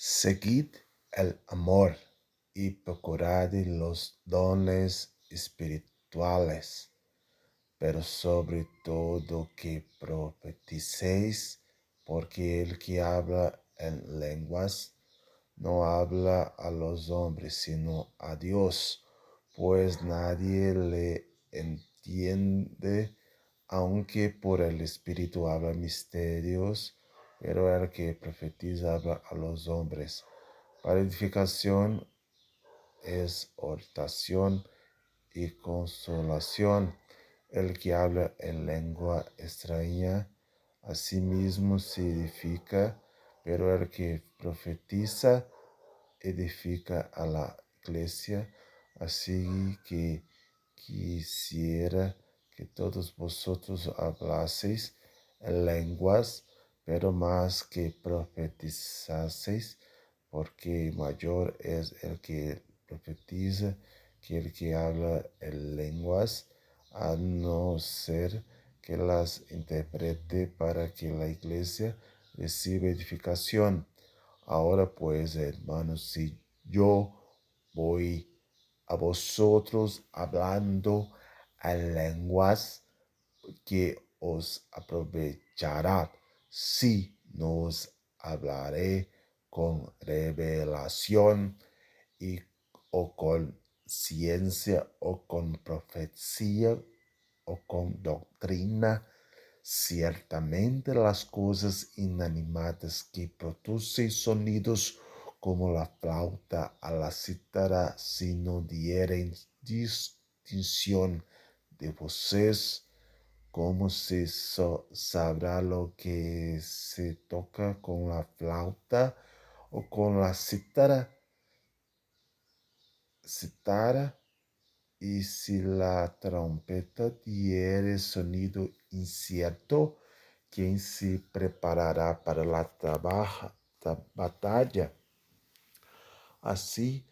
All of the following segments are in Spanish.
Seguid el amor y procurad los dones espirituales, pero sobre todo que profeticéis, porque el que habla en lenguas no habla a los hombres, sino a Dios, pues nadie le entiende, aunque por el Espíritu habla misterios, pero el que profetiza habla a los hombres para edificación, exhortación y consolación. El que habla en lengua extraña, a sí mismo se edifica, pero el que profetiza edifica a la iglesia. Así que quisiera que todos vosotros hablaseis en lenguas, pero más que profetizaseis, porque mayor es el que profetiza que el que habla en lenguas, a no ser que las interprete para que la iglesia reciba edificación. Ahora pues, hermanos, si yo voy a vosotros hablando en lenguas, que os aprovechará si no os hablaré con revelación y o con ciencia o con profecía o con doctrina. Ciertamente las cosas inanimadas que producen sonidos como la flauta a la cítara, si no dieren distinción de voces, ¿cómo se sabrá lo que se toca con la flauta o con la cítara? Y si la trompeta diere sonido incierto, ¿quién se preparará para la batalla? Así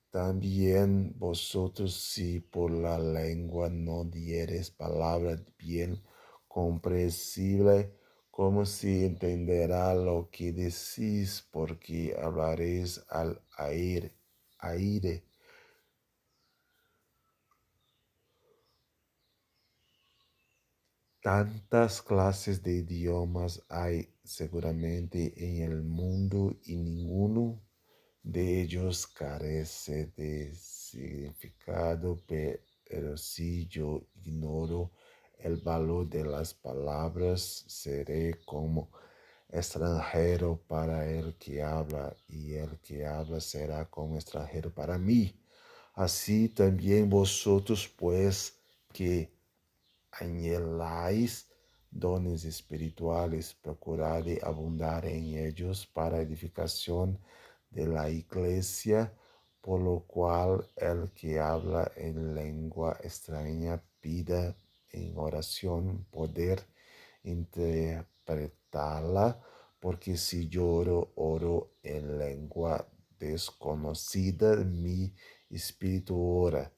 también vosotros, si por la lengua no diereis palabra bien comprensible, ¿cómo se entenderá lo que decís? Porque hablaréis al aire. Tantas clases de idiomas hay seguramente en el mundo y ninguno de ellos carece de significado, pero si yo ignoro el valor de las palabras, seré como extranjero para el que habla, y el que habla será como extranjero para mí. Así también vosotros, pues, que anheláis dones espirituales, procurad abundar en ellos para edificación de la iglesia, por lo cual el que habla en lengua extraña pida en oración poder interpretarla, porque si yo oro en lengua desconocida, mi espíritu ora,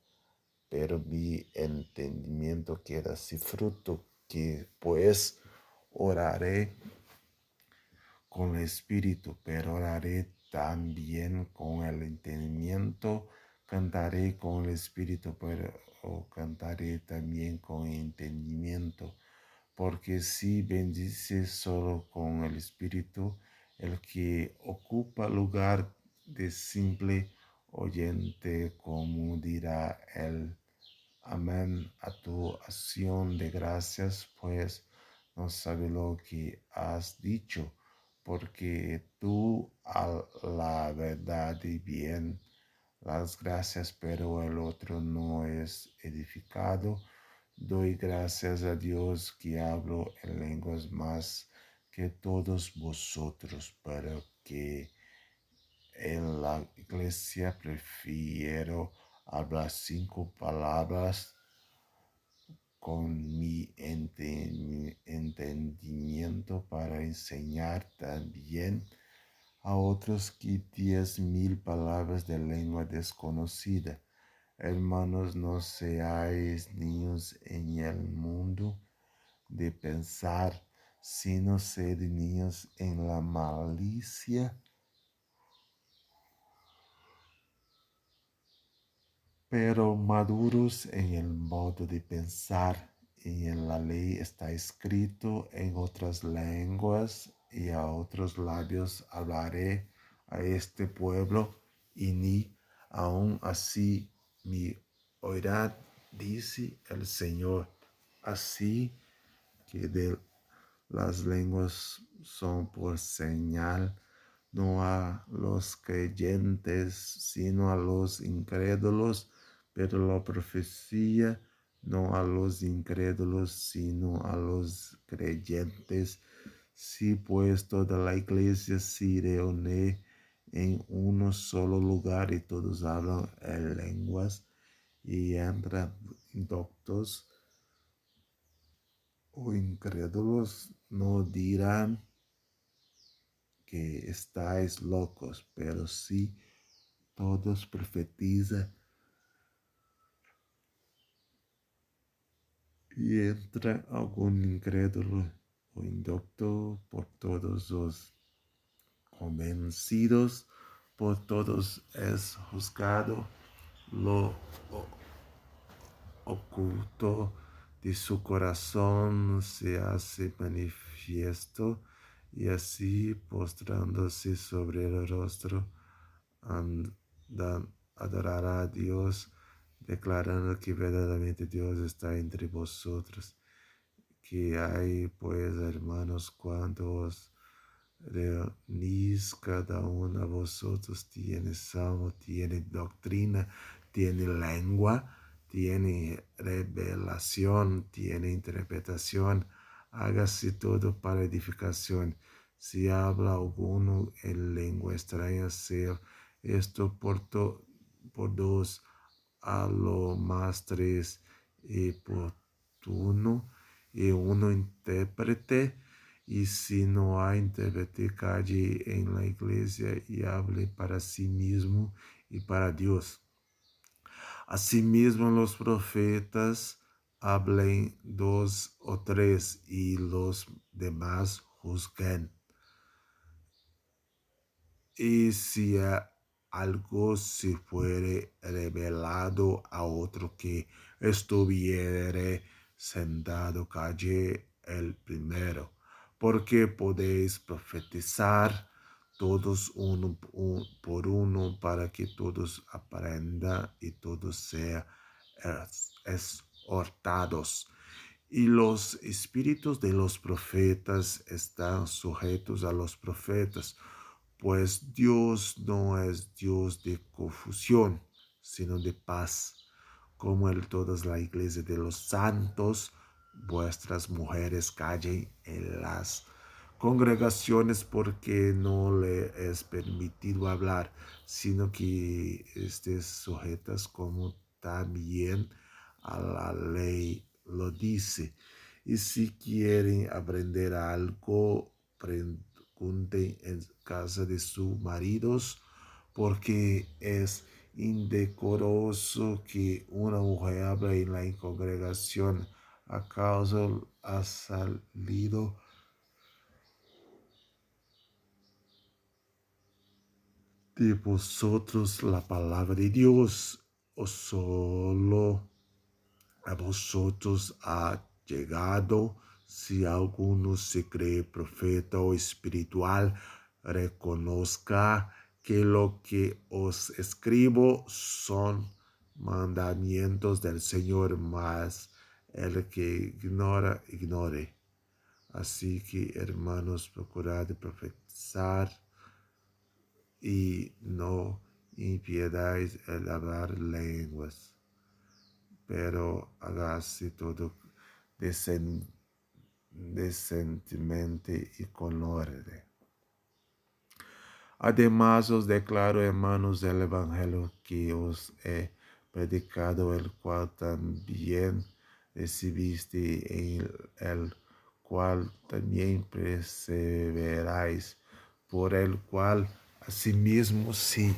pero mi entendimiento queda sin fruto. Que pues oraré con el espíritu, pero oraré también con el entendimiento. Cantaré con el espíritu, pero cantaré también con el entendimiento. Porque si bendice solo con el espíritu, el que ocupa lugar de simple oyente, como dirá el amén a tu acción de gracias, pues no sabe lo que has dicho, porque tú a la verdad y bien las gracias, pero el otro no es edificado. Doy gracias a Dios que hablo en lenguas más que todos vosotros, pero que en la iglesia prefiero hablar 5 palabras con mi entendimiento para enseñar también a otros que 10.000 palabras de lengua desconocida. Hermanos, no seáis niños en el mundo de pensar, sino sed niños en la malicia, pero maduros en el modo de pensar, y en la ley está escrito en otras lenguas, y a otros labios hablaré a este pueblo, y ni aun así me oirán, dice el Señor. Así que de las lenguas son por señal, no a los creyentes, sino a los incrédulos, pero la profecía no a los incrédulos, sino a los creyentes. Si pues toda la iglesia se reúne en un solo lugar y todos hablan en lenguas y entran doctos o incrédulos, no dirán que estáis locos, pero si todos profetizan y entra algún incrédulo o indocto, por todos los convencidos, por todos es juzgado, lo oculto de su corazón se hace manifiesto, y así postrándose sobre el rostro, adorará a Dios, declarando que verdaderamente Dios está entre vosotros. Que hay pues, hermanos, cuando os reunís, cada uno de vosotros tiene salmo, tiene doctrina, tiene lengua, tiene revelación, tiene interpretación. Hágase todo para edificación. Si habla alguno en lengua extraña, sea esto por dos, a lo más tres, y por uno, y uno intérprete. Y si no hay intérprete, calle en la iglesia y hable para sí mismo y para Dios. Asimismo, los profetas hablen dos o tres, y los demás juzguen. Y si algo se fuere revelado a otro que estuviere sentado, calle el primero, porque podéis profetizar todos por uno, para que todos aprendan y todos sean exhortados. Y los espíritus de los profetas están sujetos a los profetas, pues Dios no es Dios de confusión, sino de paz, como en todas la iglesia de los santos. Vuestras mujeres callen en las congregaciones, porque no le es permitido hablar, sino que estés sujetas, como también a la ley lo dice. Y si quieren aprender algo, pregunten en casa de sus maridos, porque es indecoroso que una mujer hable en la congregación. ¿Acaso ha salido de vosotros la palabra de Dios, o solo a vosotros ha llegado? Si alguno se cree profeta o espiritual, reconozca que lo que os escribo son mandamientos del Señor, mas el que ignora, ignore. Así que, hermanos, procurad profetizar, y no impiedáis el hablar lenguas, pero hágase todo decentemente y con orden. Además os declaro, hermanos, el evangelio que os he predicado, el cual también recibiste, en el cual también perseveráis, por el cual asimismo, si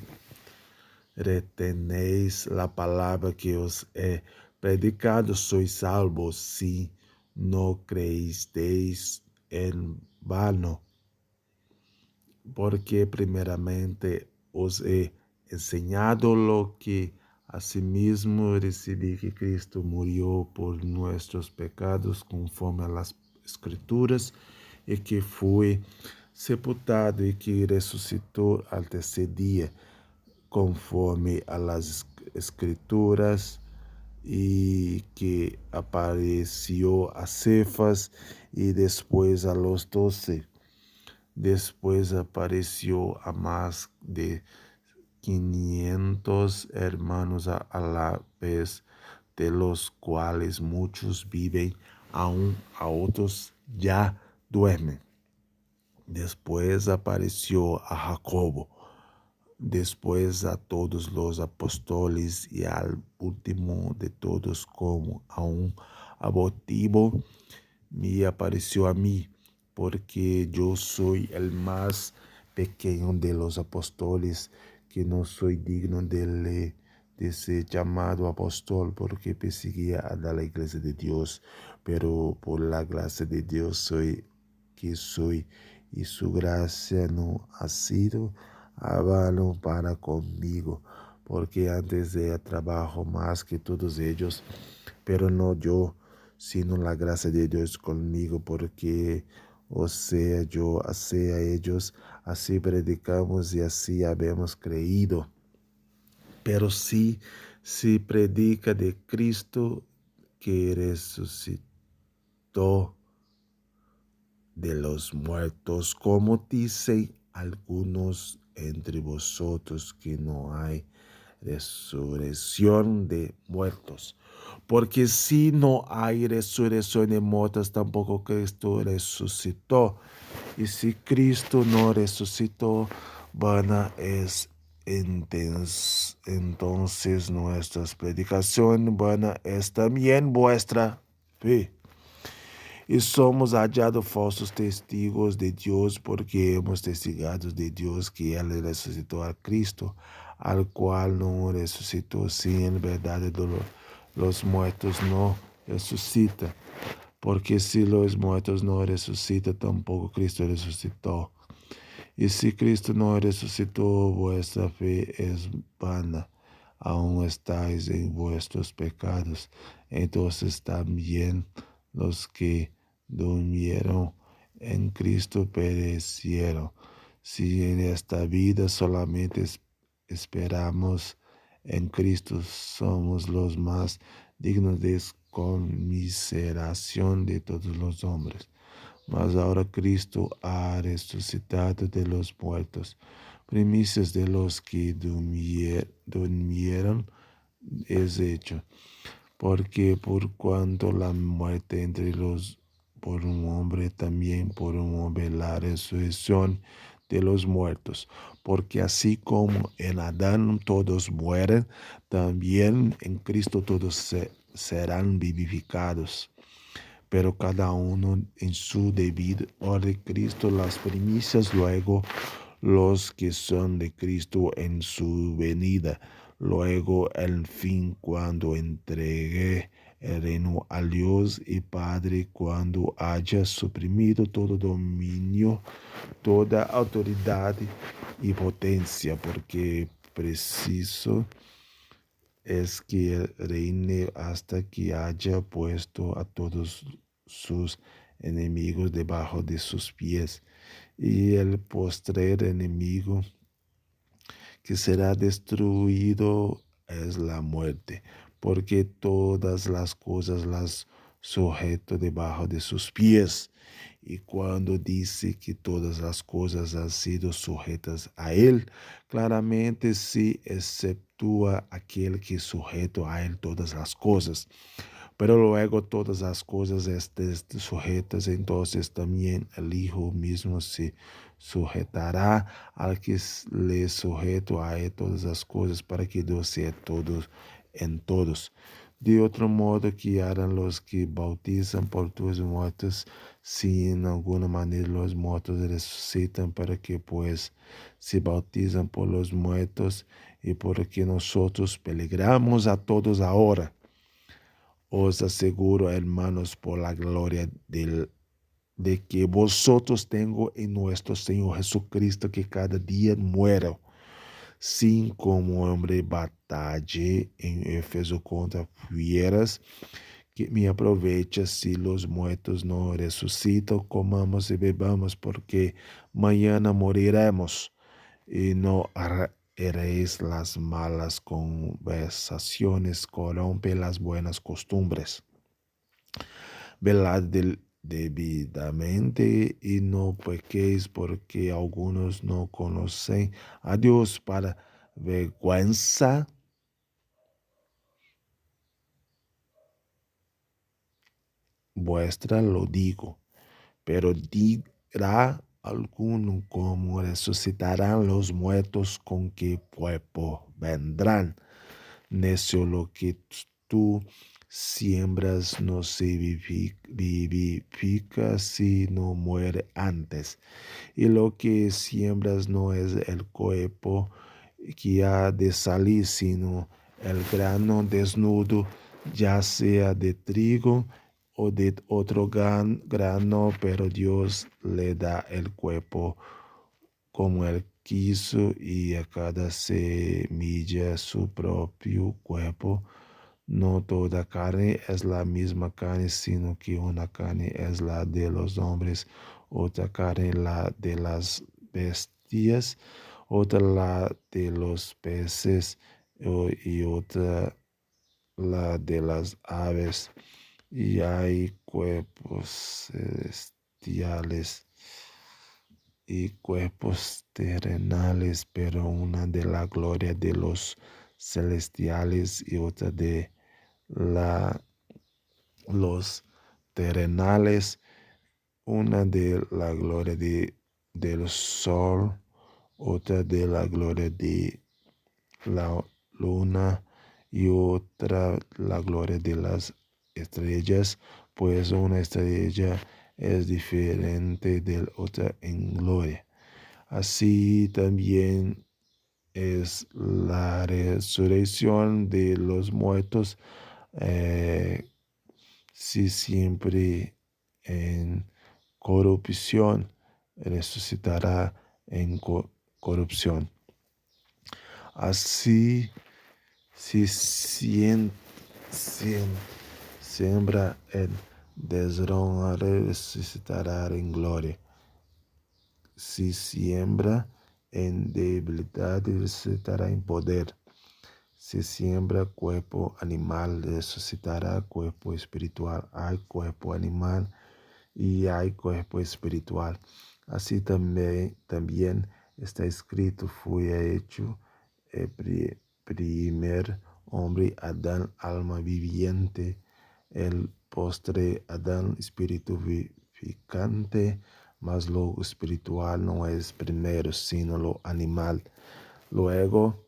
retenéis la palabra que os he predicado, sois salvos, si no creísteis en vano. Porque primeramente os he enseñado lo que Asimismo, recibí que Cristo murió por nuestros pecados conforme a las Escrituras y que fue sepultado y que resucitó al tercer día conforme a las Escrituras y que apareció a Cefas y después a los 12. Después apareció a más de 500 hermanos a la vez, de los cuales muchos viven aún, a otros ya duermen. Después apareció a Jacobo, después a todos los apóstoles y al último de todos como a un abortivo me apareció a mí, porque yo soy el más pequeño de los apóstoles, que no soy digno de ser llamado apóstol, porque perseguía a la iglesia de Dios, pero por la gracia de Dios soy que soy, y su gracia no ha sido avalo para conmigo, porque antes de trabajo más que todos ellos, pero no yo, sino la gracia de Dios conmigo, porque o sea yo, o sea ellos, así predicamos y así habemos creído. Pero sí, si predica de Cristo que resucitó de los muertos, como dicen algunos entre vosotros que no hay resurrección de muertos. Porque si no hay resurrección de muertos, tampoco Cristo resucitó. Y si Cristo no resucitó, vana es entonces nuestra predicación, vana es también vuestra fe. Y somos hallados falsos testigos de Dios, porque hemos testigado de Dios que Él resucitó a Cristo, al cual no resucitó, si en verdad los muertos no resucitan. Porque si los muertos no resucitan, tampoco Cristo resucitó. Y si Cristo no resucitó, vuestra fe es vana, aún estáis en vuestros pecados. Entonces también los que durmieron en Cristo perecieron. Si en esta vida solamente esperamos en Cristo, somos los más dignos de conmiseración de todos los hombres. Mas ahora Cristo ha resucitado de los muertos, primicias de los que durmieron es hecho, porque por cuanto la muerte entre los por un hombre, también por un hombre la resurrección de los muertos, porque así como en Adán todos mueren, también en Cristo todos serán vivificados, pero cada uno en su debido orden. Cristo las primicias, luego los que son de Cristo en su venida, luego el fin cuando entregue el reino a Dios y Padre, cuando haya suprimido todo dominio, toda autoridad y potencia, porque preciso es que reine hasta que haya puesto a todos sus enemigos debajo de sus pies. Y el postrer enemigo que será destruido es la muerte, porque todas las cosas las sujeto debajo de sus pies. Y cuando dice que todas las cosas han sido sujetas a él, claramente se exceptúa aquel que es sujeto a él todas las cosas. Pero luego todas las cosas estén sujetas, entonces también el Hijo mismo se sujetará al que le sujeto a él todas las cosas, para que Dios sea todos en todos. De otro modo que harán los que bautizan por tus muertos, si en alguna manera los muertos resucitan, para que pues se bautizan por los muertos, y por que nosotros peligramos a todos ahora. Os aseguro, hermanos, por la gloria de que vosotros tengo en nuestro Señor Jesucristo, que cada día muero, sin como hombre batalle en Éfeso contra fieras, que me aprovecha si los muertos no resucitan, comamos y bebamos, porque mañana moriremos. Y no heréis las malas conversaciones, corrompe las buenas costumbres. Velad debidamente y no pequéis, porque algunos no conocen a Dios. Para vergüenza vuestra lo digo. Pero dirá alguno, cómo resucitarán los muertos, con qué cuerpo vendrán. Necio, lo que tú siembras no se vivifica si no muere antes. Y lo que siembras no es el cuerpo que ha de salir, sino el grano desnudo, ya sea de trigo o de otro grano, pero Dios le da el cuerpo como él quiso, y a cada semilla su propio cuerpo. No toda carne es la misma carne, sino que una carne es la de los hombres, otra carne la de las bestias, otra la de los peces, y otra la de las aves. Y hay cuerpos celestiales y cuerpos terrenales, pero una de la gloria de los celestiales y otra de la, los terrenales, una de la gloria del sol, otra de la gloria de la luna y otra la gloria de las estrellas, pues una estrella es diferente de otra en gloria. Así también es la resurrección de los muertos, eh, si siempre en corrupción, resucitará en corrupción. Así, si siembra en deshonra, resucitará en gloria. Si siembra en debilidad, resucitará en poder. Si siembra cuerpo animal, resucitará cuerpo espiritual. Hay cuerpo animal y hay cuerpo espiritual. Así también está escrito: fue hecho el primer hombre Adán, alma viviente; el postre Adán, espíritu vivificante. Mas lo espiritual no es primero, sino lo animal, luego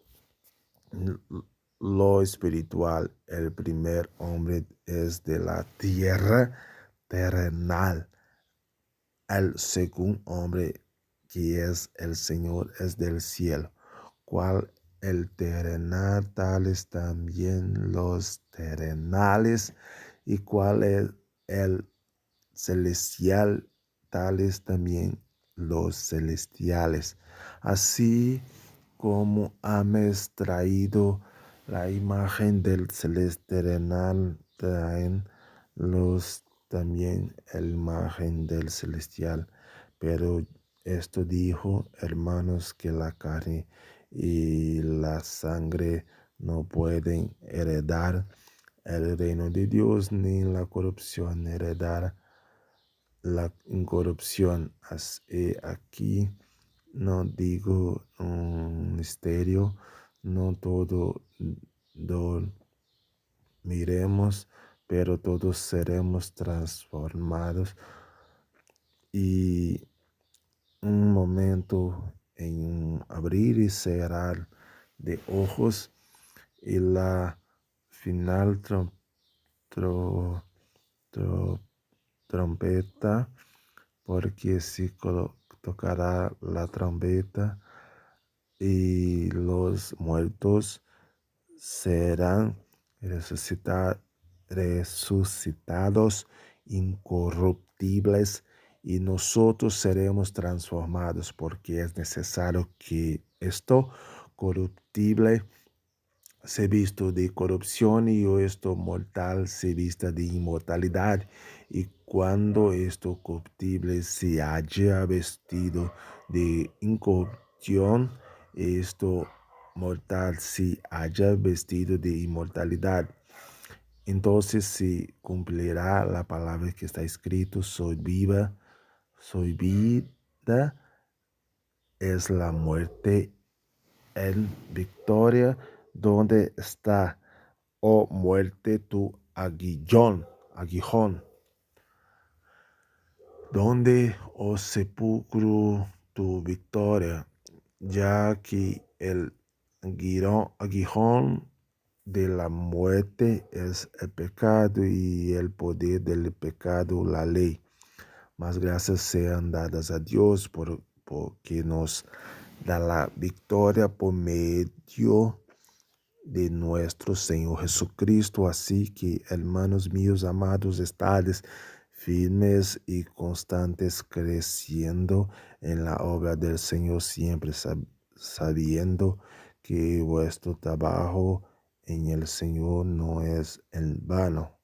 lo espiritual. El primer hombre es de la tierra terrenal; el segundo hombre, que es el Señor, es del cielo. Cual el terrenal, tales también los terrenales; y cual es el celestial, tales también los celestiales. Así como habéis traído la imagen del celestial, traen los también la imagen del celestial. Pero esto dijo, hermanos, que la carne y la sangre no pueden heredar el reino de Dios, ni la corrupción heredar la incorrupción. Aquí no digo un misterio, no todo dormiremos, pero todos seremos transformados, y un momento, en un abrir y cerrar de ojos, y la final tro- trompeta, porque si tocará la trompeta, y los muertos serán resucitados incorruptibles, y nosotros seremos transformados, porque es necesario que esto corruptible se visto de corrupción y esto mortal se vista de inmortalidad. Y cuando esto corruptible se haya vestido de incorrupción, esto mortal se haya vestido de inmortalidad. Entonces se cumplirá la palabra que está escrito: soy viva, soy vida, es la muerte en victoria. ¿Dónde está, oh muerte, tu aguijón? ¿Dónde, oh sepulcro, tu victoria? Ya que el aguijón de la muerte es el pecado, y el poder del pecado la ley. Mas gracias sean dadas a Dios porque nos da la victoria por medio de nuestro Señor Jesucristo. Así que, hermanos míos amados, estades firmes y constantes, creciendo en la obra del Señor, siempre sabiendo que vuestro trabajo en el Señor no es en vano.